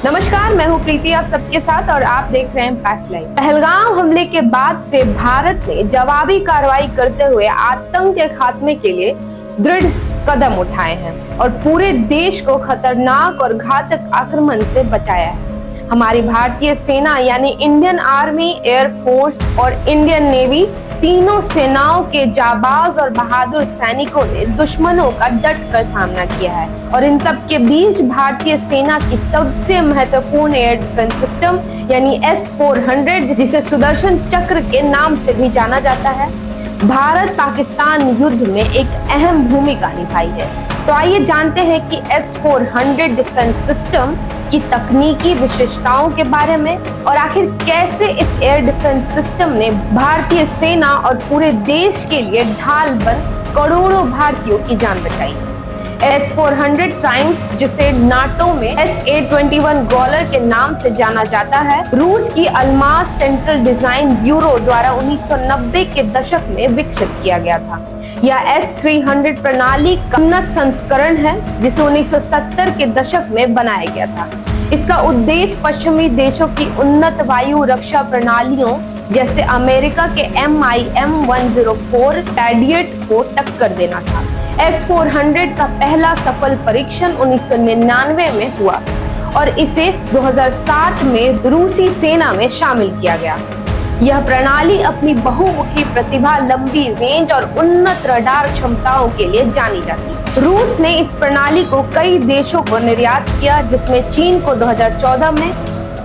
नमस्कार, मैं हूं प्रीति आप सबके साथ और आप देख रहे हैं बैकलाइन। पहलगाम हमले के बाद से भारत ने जवाबी कार्रवाई करते हुए आतंक के खात्मे के लिए दृढ़ कदम उठाए हैं और पूरे देश को खतरनाक और घातक आक्रमण से बचाया है। हमारी भारतीय सेना यानी इंडियन आर्मी, एयर फोर्स और इंडियन नेवी तीनों सेनाओं के जाबाज और बहादुर सैनिकों ने दुश्मनों का डट कर सामना किया है और इन सब के बीच भारतीय सेना की सबसे महत्वपूर्ण एयर डिफेंस सिस्टम यानी S-400, जिसे सुदर्शन चक्र के नाम से भी जाना जाता है, भारत पाकिस्तान युद्ध में एक अहम भूमिका निभाई है। तो आइए जानते हैं कि S-400 डिफेंस सिस्टम की तकनीकी विशेषताओं के बारे में और आखिर कैसे इस एयर डिफेंस सिस्टम ने भारतीय सेना और पूरे देश के लिए ढाल बन करोड़ों भारतीयों की जान बचाई। S-400 ट्राइम्स, जिसे नाटो में SA-21 ग्रॉलर के नाम से जाना जाता है, रूस की अल्मास सेंट्रल डिजाइन ब्यूरो द्वारा 1990 के दशक में विकसित किया गया था। यह S-300 प्रणाली का उन्नत संस्करण है जिसे 1970 के दशक में बनाया गया था। इसका उद्देश्य पश्चिमी देशों की उन्नत वायु रक्षा प्रणालियों जैसे अमेरिका के MIM-104 पैट्रियट को टक्कर देना था। S-400 का पहला सफल परीक्षण 1999 में हुआ और इसे 2007 में रूसी सेना में शामिल किया गया। यह प्रणाली अपनी बहुमुखी प्रतिभा, लंबी रेंज और उन्नत रडार क्षमताओं के लिए जानी जाती है। रूस ने इस प्रणाली को कई देशों को निर्यात किया, जिसमें चीन को 2014 में,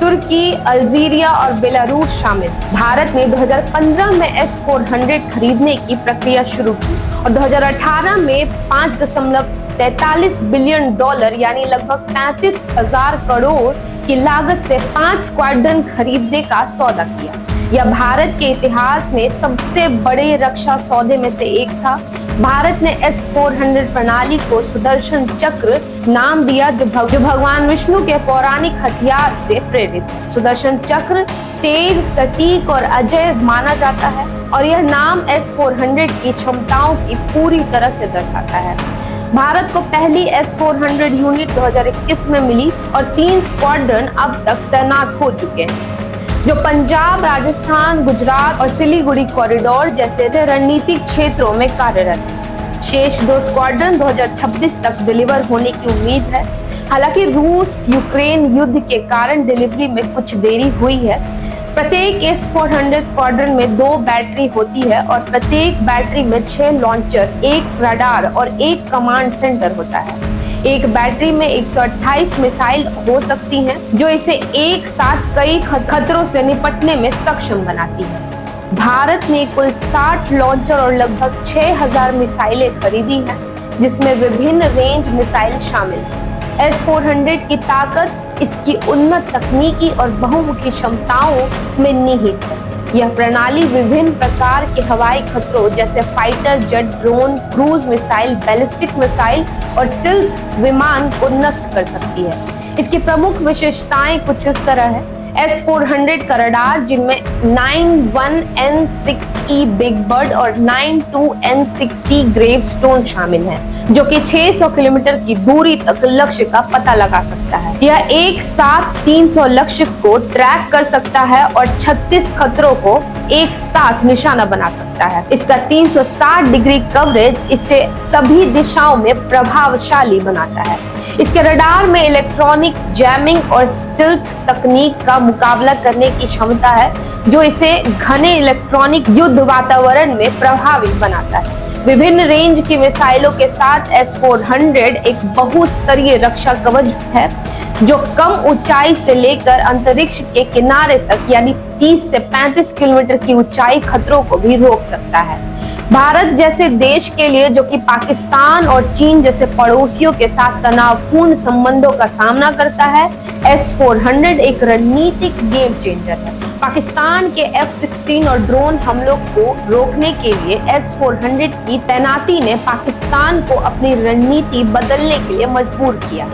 तुर्की, अल्जीरिया और बेलारूस शामिल। भारत ने 2015 में S-400 खरीदने की प्रक्रिया शुरू की और 2018 में $5.43 बिलियन यानी लगभग 35,000 करोड़ की लागत से 5 स्क्वाड्रन खरीदने का सौदा किया। यह भारत के इतिहास में सबसे बड़े रक्षा सौदे में से एक था। भारत ने S-400 प्रणाली को सुदर्शन चक्र नाम दिया, जो भगवान विष्णु के पौराणिक हथियार से प्रेरित है। सुदर्शन चक्र तेज, सटीक और अजेय माना जाता है और यह नाम S-400 की क्षमताओं की पूरी तरह से दर्शाता है। भारत को पहली S-400 यूनिट 2021 में मिली और 3 स्क्वाड्रन अब तक तैनात हो चुके हैं, जो पंजाब, राजस्थान, गुजरात और सिलीगुड़ी कॉरिडोर जैसे रणनीतिक क्षेत्रों में कार्यरत है। शेष 2 स्क्वाड्रन 2026 तक डिलीवर होने की उम्मीद है। हालांकि रूस यूक्रेन युद्ध के कारण डिलीवरी में कुछ देरी हुई है। प्रत्येक S-400 स्क्वाड्रन में 2 बैटरी होती है और प्रत्येक बैटरी में 6 लॉन्चर, 1 रडार और 1 कमांड सेंटर होता है। एक बैटरी में 128 मिसाइल हो सकती हैं, जो इसे एक साथ कई खतरों से निपटने में सक्षम बनाती है। भारत ने कुल 60 लॉन्चर और लगभग 6000 मिसाइलें खरीदी हैं, जिसमें विभिन्न रेंज मिसाइल शामिल हैं। S-400 की ताकत इसकी उन्नत तकनीकी और बहुमुखी क्षमताओं में निहित है। यह प्रणाली विभिन्न प्रकार के हवाई खतरों जैसे fighter jet, drone, cruise missile, ballistic missile और स्टिल्थ विमान को नष्ट कर सकती है। इसकी प्रमुख विशेषताएं कुछ इस तरह है। S-400 का रडार, जिनमें 91N6E बिग बर्ड और 92N6E ग्रेवस्टोन शामिल है, जो कि 600 किलोमीटर की दूरी तक लक्ष्य का पता लगा सकता है। यह एक साथ 300 लक्ष्य को ट्रैक कर सकता है और 36 खतरों को एक साथ निशाना बना सकता है। इसका 360 डिग्री कवरेज इसे सभी दिशाओं में प्रभावशाली बनाता है। इसके रडार में इलेक्ट्रॉनिक जैमिंग और स्टिल्थ तकनीक का मुकाबला करने की क्षमता है, जो इसे घने इलेक्ट्रॉनिक युद्ध वातावरण में प्रभावी बनाता है। विभिन्न रेंज की मिसाइलों के साथ S-400 एक बहुस्तरीय रक्षा कवच है, जो कम ऊंचाई से लेकर अंतरिक्ष के किनारे तक यानी 30 से 35 किलोमीटर की ऊंचाई खतरों को भी रोक सकता है। भारत जैसे देश के लिए, जो कि पाकिस्तान और चीन जैसे पड़ोसियों के साथ तनावपूर्ण संबंधों का सामना करता है, S-400 एक रणनीतिक गेम चेंजर है। पाकिस्तान के F-16 और ड्रोन हमलों को रोकने के लिए S-400 की तैनाती ने पाकिस्तान को अपनी रणनीति बदलने के लिए मजबूर किया।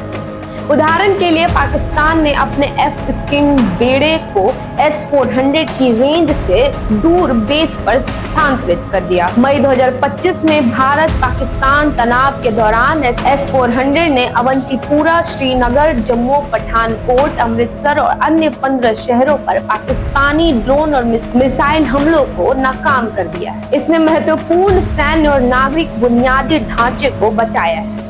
उदाहरण के लिए पाकिस्तान ने अपने F-16 बेड़े को S-400 की रेंज से दूर बेस पर स्थानांतरित कर दिया। मई 2025 में भारत पाकिस्तान तनाव के दौरान S-400 ने अवंतीपुरा, श्रीनगर, जम्मू, पठानकोट, अमृतसर और अन्य 15 शहरों पर पाकिस्तानी ड्रोन और मिसाइल हमलों को नाकाम कर दिया। इसने महत्वपूर्ण सैन्य और नागरिक बुनियादी ढांचे को बचाया है।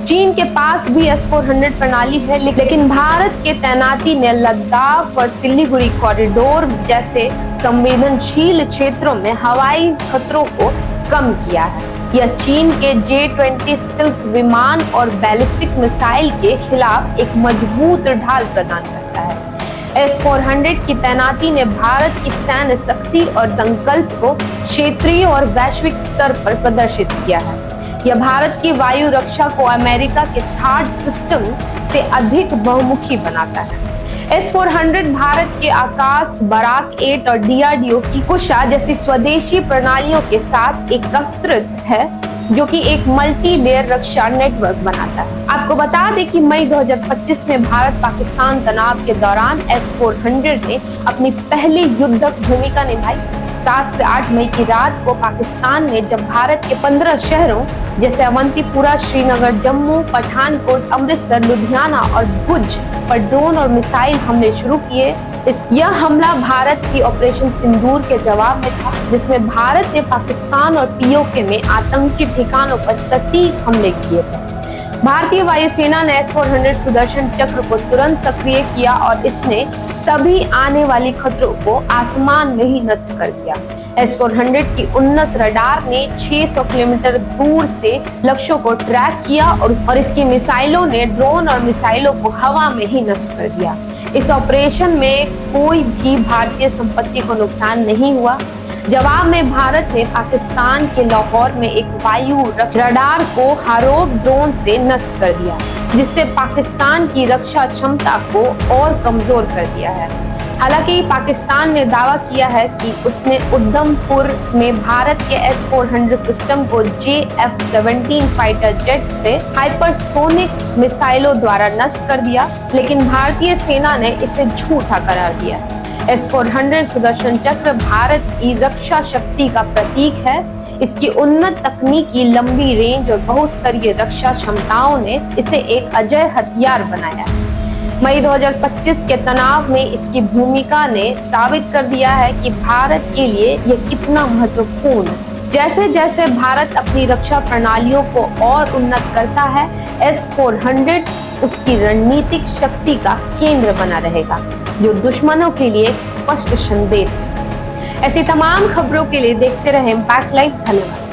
चीन के पास भी S-400 प्रणाली है, लेकिन भारत के तैनाती ने लद्दाख और सिलीगुड़ी कॉरिडोर जैसे संवेदनशील क्षेत्रों में हवाई खतरों को कम किया है। यह चीन के J-20 स्टिल्थ विमान और बैलिस्टिक मिसाइल के खिलाफ एक मजबूत ढाल प्रदान करता है। S-400 की तैनाती ने भारत की सैन्य शक्ति और संकल्प को क्षेत्रीय और वैश्विक स्तर पर प्रदर्शित किया है। यह भारत की वायु रक्षा को अमेरिका के थार्ड सिस्टम से अधिक बहुमुखी बनाता है। S-400 भारत के आकाश, बराक 8 और DRDO की कुशा जैसी स्वदेशी प्रणालियों के साथ एकत्रित है, जो कि एक मल्टी लेयर रक्षा नेटवर्क बनाता है। आपको बता दें कि मई 2025 में भारत पाकिस्तान तनाव के दौरान S-400 ने अपनी पहली युद्धक भूमिका निभाई। 7 से 8 मई की रात को पाकिस्तान ने जब भारत के 15 शहरों जैसे अवंतीपुरा, श्रीनगर, जम्मू, पठानकोट, अमृतसर, लुधियाना और भुज पर ड्रोन और मिसाइल हमले शुरू किए। यह हमला भारत की ऑपरेशन सिंदूर के जवाब में था, जिसमें भारत ने पाकिस्तान और POK में आतंकी ठिकानों पर सटीक हमले किए थे। भारतीय वायुसेना ने S-400 सुदर्शन चक्र को तुरंत सक्रिय किया और इसने सभी आने वाली खतरों को आसमान में ही नष्ट कर दिया। S-400 की उन्नत रडार ने 600 किलोमीटर दूर से लक्ष्यों को ट्रैक किया और इसकी मिसाइलों ने ड्रोन और मिसाइलों को हवा में ही नष्ट कर दिया। इस ऑपरेशन में कोई भी भारतीय संपत्ति को नुकसान नहीं हुआ। जवाब में भारत ने पाकिस्तान के लाहौर में एक वायु रडार को हारोब ड्रोन से नष्ट कर दिया, जिससे पाकिस्तान की रक्षा क्षमता को और कमजोर कर दिया है। हालांकि पाकिस्तान ने दावा किया है कि उसने उधमपुर में भारत के S-400 सिस्टम को JF-17 फाइटर जेट से हाइपरसोनिक मिसाइलों द्वारा नष्ट कर दिया, लेकिन भारतीय सेना ने इसे झूठा करार दिया। S-400 सुदर्शन चक्र भारत की रक्षा शक्ति का प्रतीक है। इसकी उन्नत तकनीकी, लंबी रेंज और बहुस्तरीय रक्षा क्षमताओं ने इसे एक अजेय हथियार बनाया है। मई 2025 के तनाव में इसकी भूमिका ने साबित कर दिया है कि भारत के लिए यह कितना महत्वपूर्ण है। जैसे जैसे भारत अपनी रक्षा प्रणालियों को और उन्नत करता है, S-400 उसकी रणनीतिक शक्ति का केंद्र बना रहेगा, जो दुश्मनों के लिए एक स्पष्ट संदेश है। ऐसी तमाम खबरों के लिए देखते रहें इम्पैक्ट लाइव। धन्यवाद।